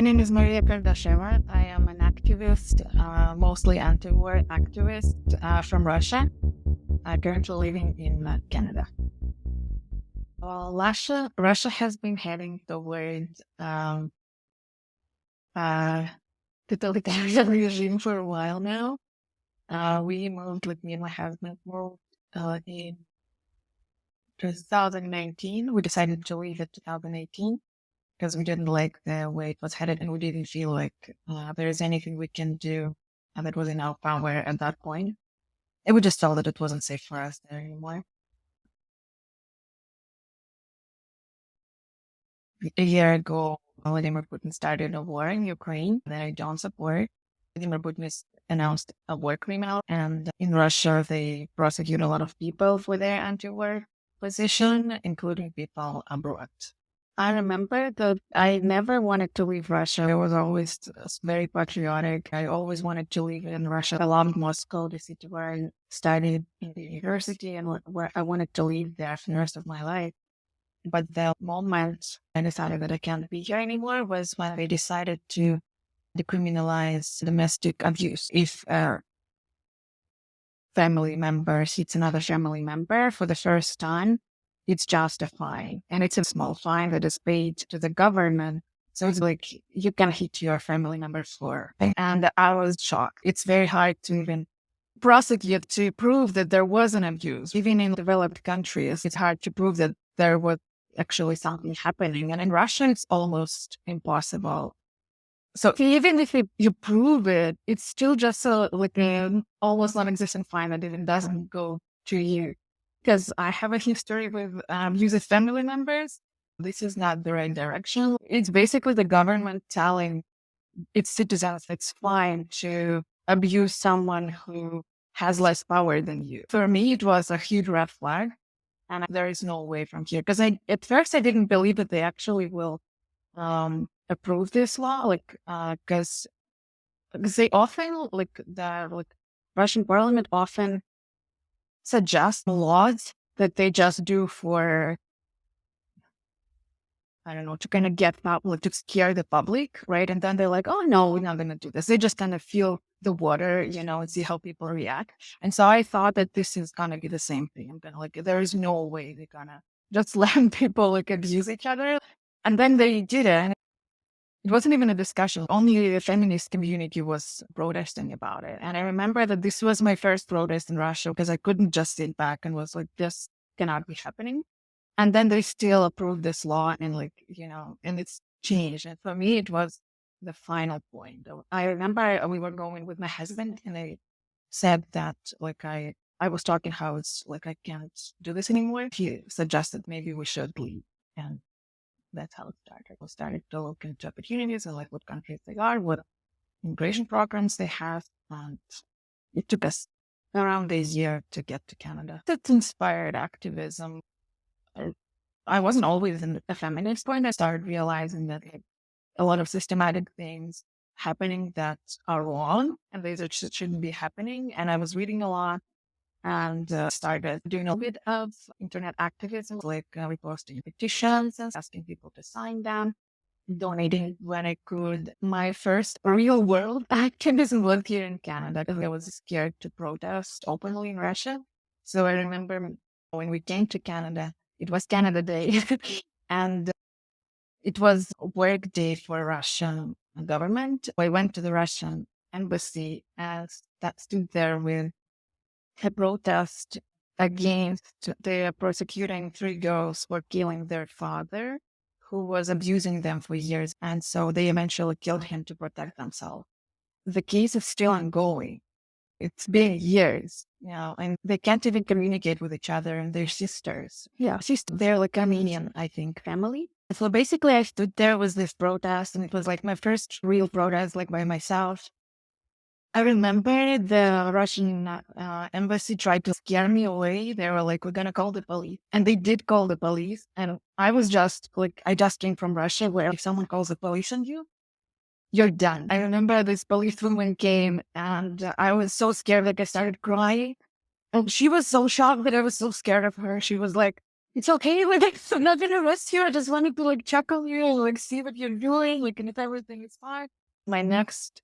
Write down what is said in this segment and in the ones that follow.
My name is Maria Kartasheva. I am an activist, mostly anti-war activist from Russia, currently living in Canada. Well, Russia has been heading towards uh, totalitarian regime for a while now. We moved, like me and my husband moved in 2019. We decided to leave in 2018 because we didn't like the way it was headed and we didn't feel like there is anything we can do that was in our power at that point. And we just felt that it wasn't safe for us there anymore. A year ago, Vladimir Putin started a war in Ukraine that I don't support. Vladimir Putin has announced a war criminal, and in Russia, they prosecute a lot of people for their anti-war position, including people abroad. I remember that I never wanted to leave Russia. I was always very patriotic. I always wanted to live in Russia. I loved Moscow, the city where I studied in the university and where I wanted to live there for the rest of my life. But the moment I decided that I can't be here anymore was when they decided to decriminalize domestic abuse. If a family member hits another family member for the first time, it's just a fine. And it's a small fine that is paid to the government. So it's like you can hit your family member for. And I was shocked. It's very hard to even prosecute to prove that there was an abuse. Even in developed countries, it's hard to prove that there was actually something happening. And in Russia, it's almost impossible. So even if you prove it, it's still just like an almost non-existent fine that it doesn't go to you. Because I have a history with abusive family members. This is not the right direction. It's basically the government telling its citizens it's fine to abuse someone who has less power than you. For me, it was a huge red flag. And there is no way from here. Because at first I didn't believe that they actually will approve this law, like because they often the Russian parliament often suggests laws that they just do for, I don't know, to kind of get public, to scare the public, right? And then they're like, oh no, we're not going to do this. They just kind of feel the water, and see how people react. And so I thought that this is going to be the same thing. I'm going to there is no way they're going to just let people abuse each other. And then they did it. And it wasn't even a discussion. Only the feminist community was protesting about it. And I remember that this was my first protest in Russia because I couldn't just sit back and was like, this cannot be happening. And then they still approved this law and and it's changed. And for me, it was the final point. I remember we were going with my husband and I said that I was talking how it's I can't do this anymore. He suggested maybe we should leave. And that's how it started. We started to look into opportunities and what countries they are, what immigration programs they have. And it took us around a year to get to Canada. That inspired activism. I wasn't always a feminist when I started realizing that a lot of systematic things happening that are wrong and these shouldn't be happening. And I was reading a lot and started doing a bit of internet activism, reposting petitions and asking people to sign them, donating when I could. My first real world activism was here in Canada because I was scared to protest openly in Russia. So I remember when we came to Canada, it was Canada Day and it was a work day for Russian government. I went to the Russian embassy and stood there with a protest against the prosecuting 3 girls for killing their father, who was abusing them for years. And so they eventually killed him to protect themselves. The case is still ongoing. It's been years, and they can't even communicate with each other and they're sisters. Yeah, they're Armenian, I think, family. So basically I stood there with this protest and it was my first real protest, by myself. I remember the Russian embassy tried to scare me away. They were like, we're going to call the police. And they did call the police. And I was just I just came from Russia where if someone calls the police on you, you're done. I remember this policewoman came and I was so scared I started crying. And she was so shocked that I was so scared of her. She was like, it's okay. Like, I'm not gonna arrest you. I just wanted to like check on you, like see what you're doing, like, and if everything is fine. My next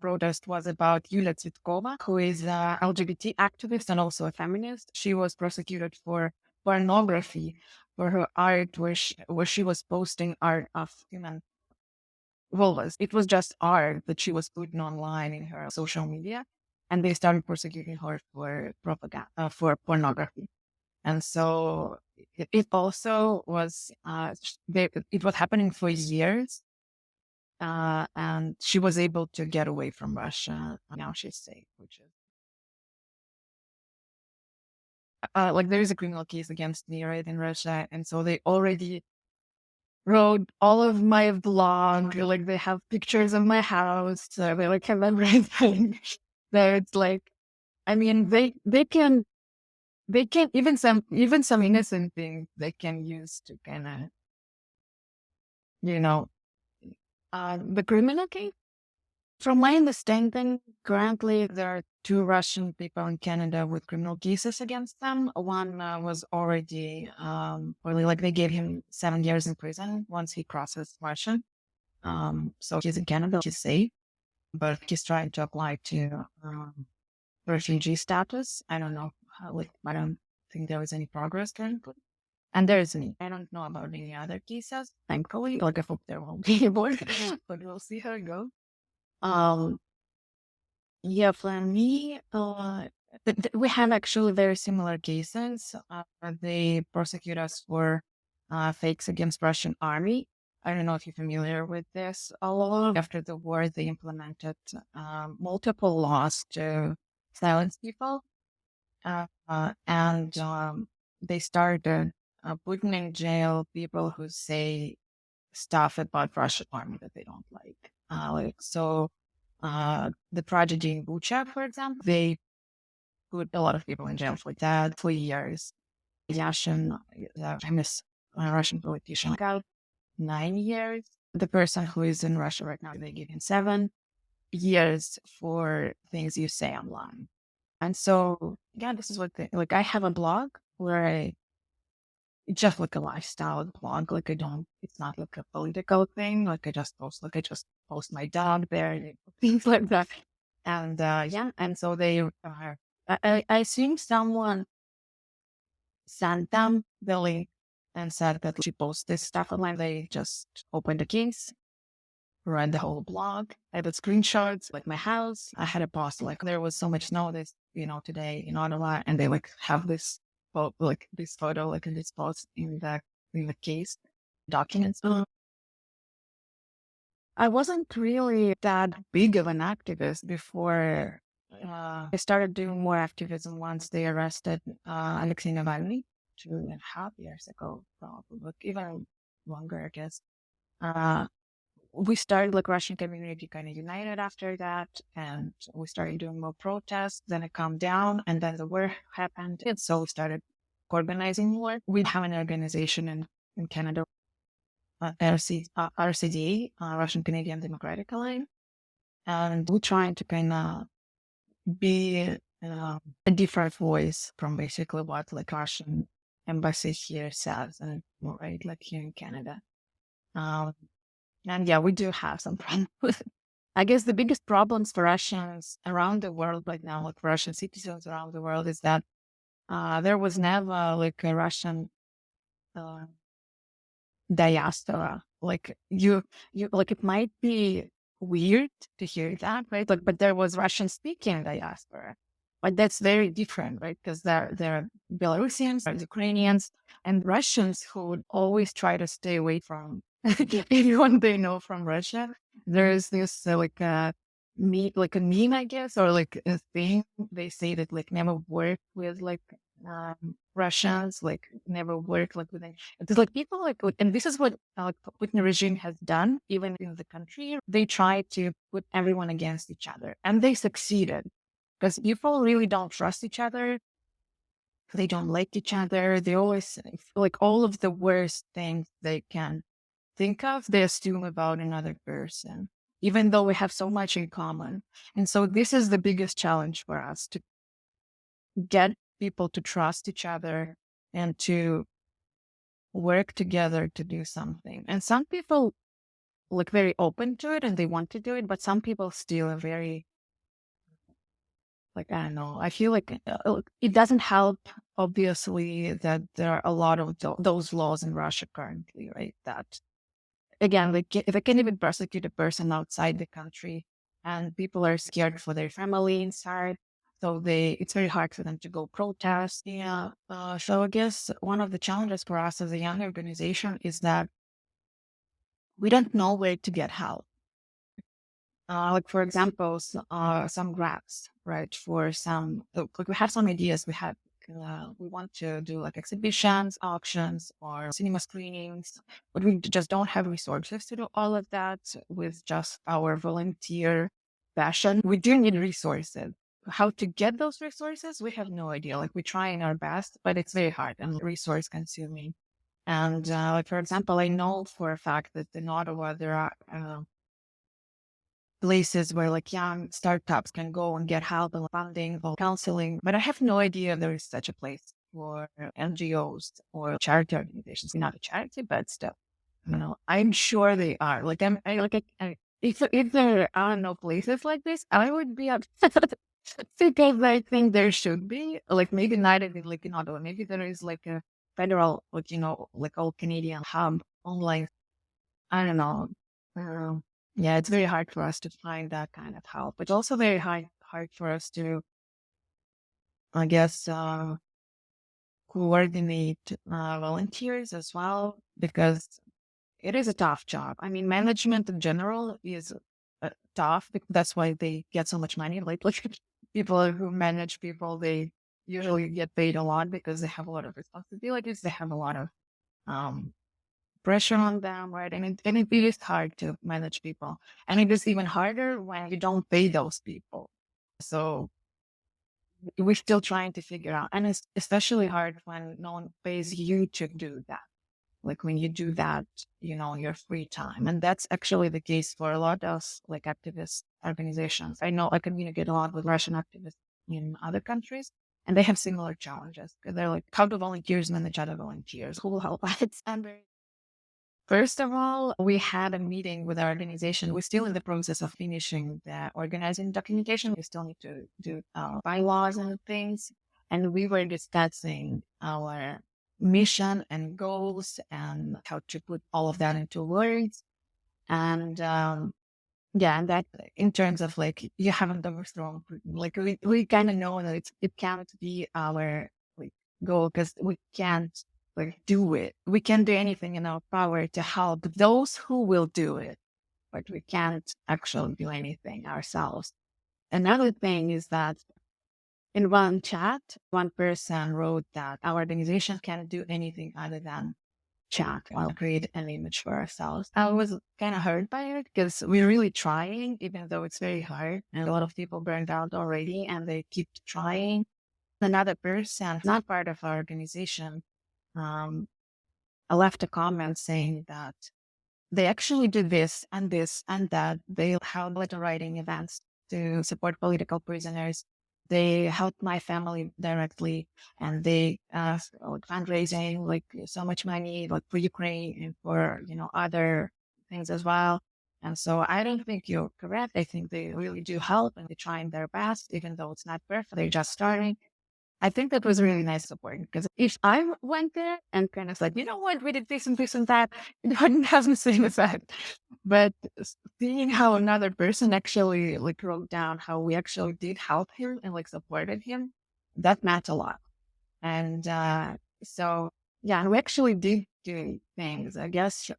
protest was about Yulia Tsvetkova, who is a LGBT activist and also a feminist. She was prosecuted for pornography for her art, where she was posting art of human vulvas. It was just art that she was putting online in her social media, and they started persecuting her for propaganda, for pornography. And so it also was, it was happening for years. And she was able to get away from Russia. Now she's safe, which is like there is a criminal case against me right in Russia. And so they already wrote all of my blog. Like they have pictures of my house. So they like have everything. That it's like, I mean, they can even some innocent things they can use to kind of, you know, the criminal case. From my understanding, currently there are two Russian people in Canada with criminal cases against them. One was already, really, like they gave him 7 years in prison once he crosses Russia. So he's in Canada, he's safe, but he's trying to apply to refugee status. I don't know how, like, I don't think there was any progress currently. And there isn't. I don't know about any other cases, thankfully. Like, I hope there won't be more, but we'll see how it goes. Um, yeah, for me, we have actually very similar cases. They prosecute us for fakes against Russian army. I don't know if you're familiar with this. A lot after the war, they implemented multiple laws to silence people, and they started putting in jail people who say stuff about Russian army that they don't like. The tragedy in Bucha, for example, they put a lot of people in jail for that for years. Yashin, the famous Russian politician, got 9 years. The person who is in Russia right now, they give him 7 years for things you say online. And so, yeah, this is what like I have a blog where it's just like a lifestyle blog. Like it's not like a political thing. Like I just post my dog there, things like that. And yeah, and so they I assume someone sent them the link and said that she posts this stuff online. They just opened the case, read the whole blog. I had screenshots, like my house. I had a post like there was so much snow this, today in Ottawa, and they like have this like this photo, like in this post in the case documents. I wasn't really that big of an activist before. I started doing more activism once they arrested Alexei Navalny 2.5 years ago, probably, but even longer, I guess. Uh, we started like Russian community kind of united after that, and we started doing more protests. Then it calmed down, and then the war happened, and so we started organizing more. We have an organization in Canada, RCDA, Russian Canadian Democratic Alliance, and we're trying to kind of be a different voice from basically what like Russian embassy here says, and right, like here in Canada. And yeah, we do have some problems with it. I guess the biggest problems for Russians around the world right now, like Russian citizens around the world, is that there was never like a Russian uh, diaspora. Like you like it might be weird to hear that, right? Like, but there was Russian speaking diaspora. But that's very different, right? Because there are Belarusians, there's Ukrainians, and Russians who would always try to stay away from anyone they know from Russia. There's this like a meme, I guess, or like a thing. They say that like never work with like Russians, like never work like with any. It's like people like, and this is what Putin regime has done, even in the country. They try to put everyone against each other, and they succeeded because people really don't trust each other. They don't like each other. They always like all of the worst things they can think of, they assume about another person, even though we have so much in common. And so this is the biggest challenge for us to get people to trust each other and to work together to do something. And some people look very open to it and they want to do it, but some people still are very, like, I don't know. I feel like it doesn't help, obviously, that there are a lot of those laws in Russia currently, right? That, again, like, they can even prosecute a person outside the country, and people are scared for their family inside. So it's very hard for them to go protest. Yeah. So I guess one of the challenges for us as a young organization is that we don't know where to get help. Like, for example, some grants, right? For some, like, we have some ideas. We want to do like exhibitions, auctions, or cinema screenings, but we just don't have resources to do all of that with just our volunteer passion. We do need resources. How to get those resources, we have no idea. Like, we're trying our best, but it's very hard and resource consuming. And like, for example, I know for a fact that in Ottawa, there are places where like young startups can go and get help and funding or counseling. But I have no idea if there is such a place for NGOs or charity organizations. Not a charity, but still, I'm sure they are. Like, if there are no places like this, I would be upset because I think there should be, like, maybe not even like in Ottawa. Maybe there is like a federal, like, like all Canadian hub online. I don't know. Um, yeah, it's very hard for us to find that kind of help. It's also very hard for us to, I guess, coordinate volunteers as well, because it is a tough job. I mean, management in general is tough. That's why they get so much money. Like, people who manage people, they usually get paid a lot because they have a lot of responsibilities. They have a lot of um, pressure on them, right? And it is hard to manage people. And it is even harder when you don't pay those people. So we're still trying to figure out. And it's especially hard when no one pays you to do that. Like, when you do that, in your free time. And that's actually the case for a lot of like activist organizations. I know I communicate a lot with Russian activists in other countries, and they have similar challenges. They're like, how do volunteers manage other volunteers? Who will help us? And first of all, we had a meeting with our organization. We're still in the process of finishing the organizing documentation. We still need to do bylaws and things. And we were discussing our mission and goals and how to put all of that into words. And yeah, and that in terms of like, you haven't overthrown Putin. Like, we kind of know that it can't be our like goal, because we can't like do it. We can do anything in our power to help those who will do it, but we can't actually do anything ourselves. Another thing is that in one chat, one person wrote that our organization can't do anything other than chat while create an image for ourselves. I was kind of hurt by it because we're really trying, even though it's very hard. And a lot of people burned out already and they keep trying. Another person, not part of our organization, um, left a comment saying that they actually do this and that. They held letter writing events to support political prisoners. They helped my family directly, and they like fundraising, like so much money, like for Ukraine and for other things as well. And so I don't think you're correct. I think they really do help, and they're trying their best, even though it's not perfect. They're just starting. I think that was really nice support, because if I went there and kind of said, you know what, we did this and that, it wouldn't have the same effect. But seeing how another person actually like wrote down how we actually did help him and like supported him, that meant a lot. And so, yeah, and we actually did do things. I guess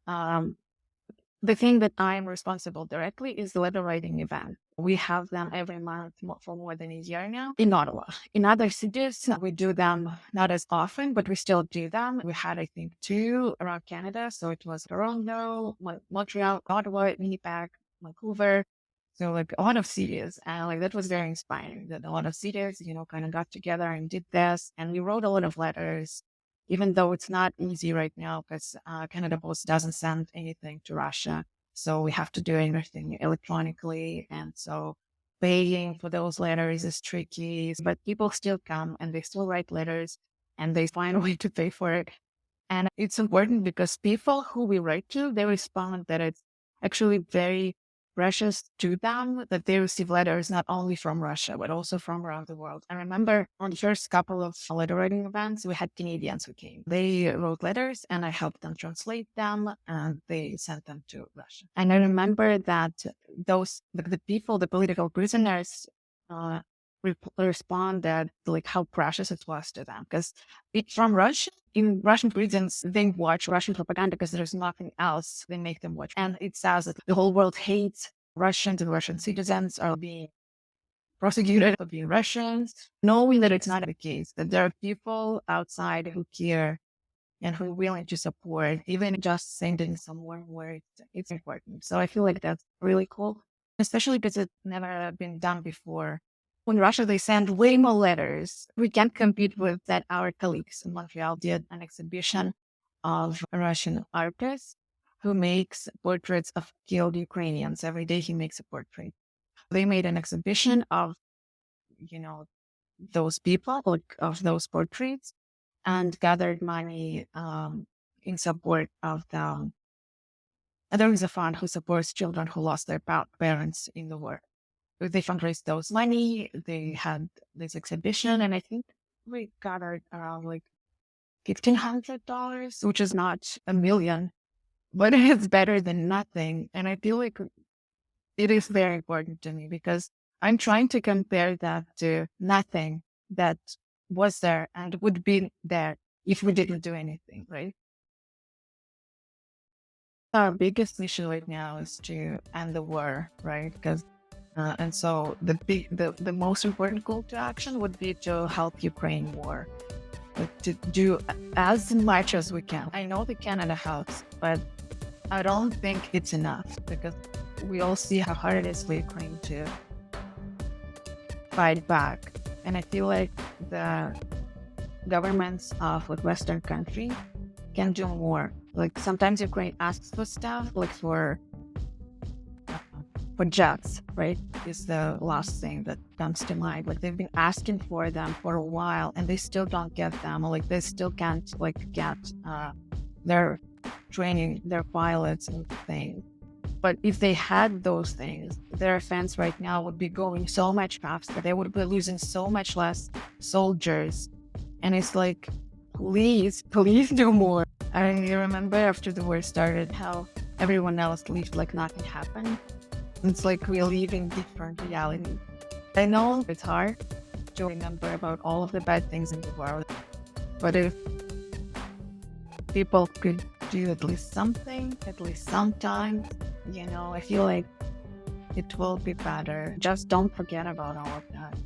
the thing that I'm responsible directly is the letter writing event. We have them every month for more than a year now in Ottawa. In other cities, we do them not as often, but we still do them. We had, I think, two around Canada. So it was Toronto, Montreal, Ottawa, Winnipeg, Vancouver. So like a lot of cities. And like that was very inspiring that a lot of cities, kind of got together and did this. And we wrote a lot of letters, even though it's not easy right now because Canada Post doesn't send anything to Russia. So we have to do everything electronically. And so paying for those letters is tricky, but people still come and they still write letters and they find a way to pay for it. And it's important because people who we write to, they respond that it's actually very precious to them that they receive letters not only from Russia, but also from around the world. I remember on the first couple of letter writing events, we had Canadians who came. They wrote letters and I helped them translate them and they sent them to Russia. And I remember that the people, the political prisoners, responded like how precious it was to them because from Russia, in Russian prisons, they watch Russian propaganda because there's nothing else they make them watch. And it says that the whole world hates Russians and Russian citizens are being prosecuted for being Russians, knowing that it's not the case, that there are people outside who care and who are willing to support, even just sending some warm words. It's important. So I feel like that's really cool, especially because it's never been done before. In Russia, they send way more letters. We can't compete with that. Our colleagues in Montreal did an exhibition of a Russian artist who makes portraits of killed Ukrainians. Every day he makes a portrait. They made an exhibition of, those people, like of those portraits, and gathered money in support of them. And there is a fund who supports children who lost their parents in the war. They fundraised those money. They had this exhibition, and I think we gathered around like $1,500, which is not a million, but it's better than nothing. And I feel like it is very important to me because I'm trying to compare that to nothing that was there and would be there if we didn't do anything, right? Our biggest issue right now is to end the war, right? Because and so the most important call to action would be to help Ukraine war, to do as much as we can. I know the Canada helps, but I don't think it's enough because we all see how hard it is for Ukraine to fight back. And I feel like the governments of like Western countries can do more. Like sometimes Ukraine asks for stuff, like for jets, right? Is the last thing that comes to mind. Like they've been asking for them for a while and they still don't get them. Or like they still can't like get their training, their pilots and things. But if they had those things, their offense right now would be going so much faster. They would be losing so much less soldiers. And it's like, please do more. I remember after the war started how everyone else lived like nothing happened. It's like we live in different realities. I know it's hard to remember about all of the bad things in the world, but if people could do at least something, at least sometimes, I feel like it will be better. Just don't forget about all of that.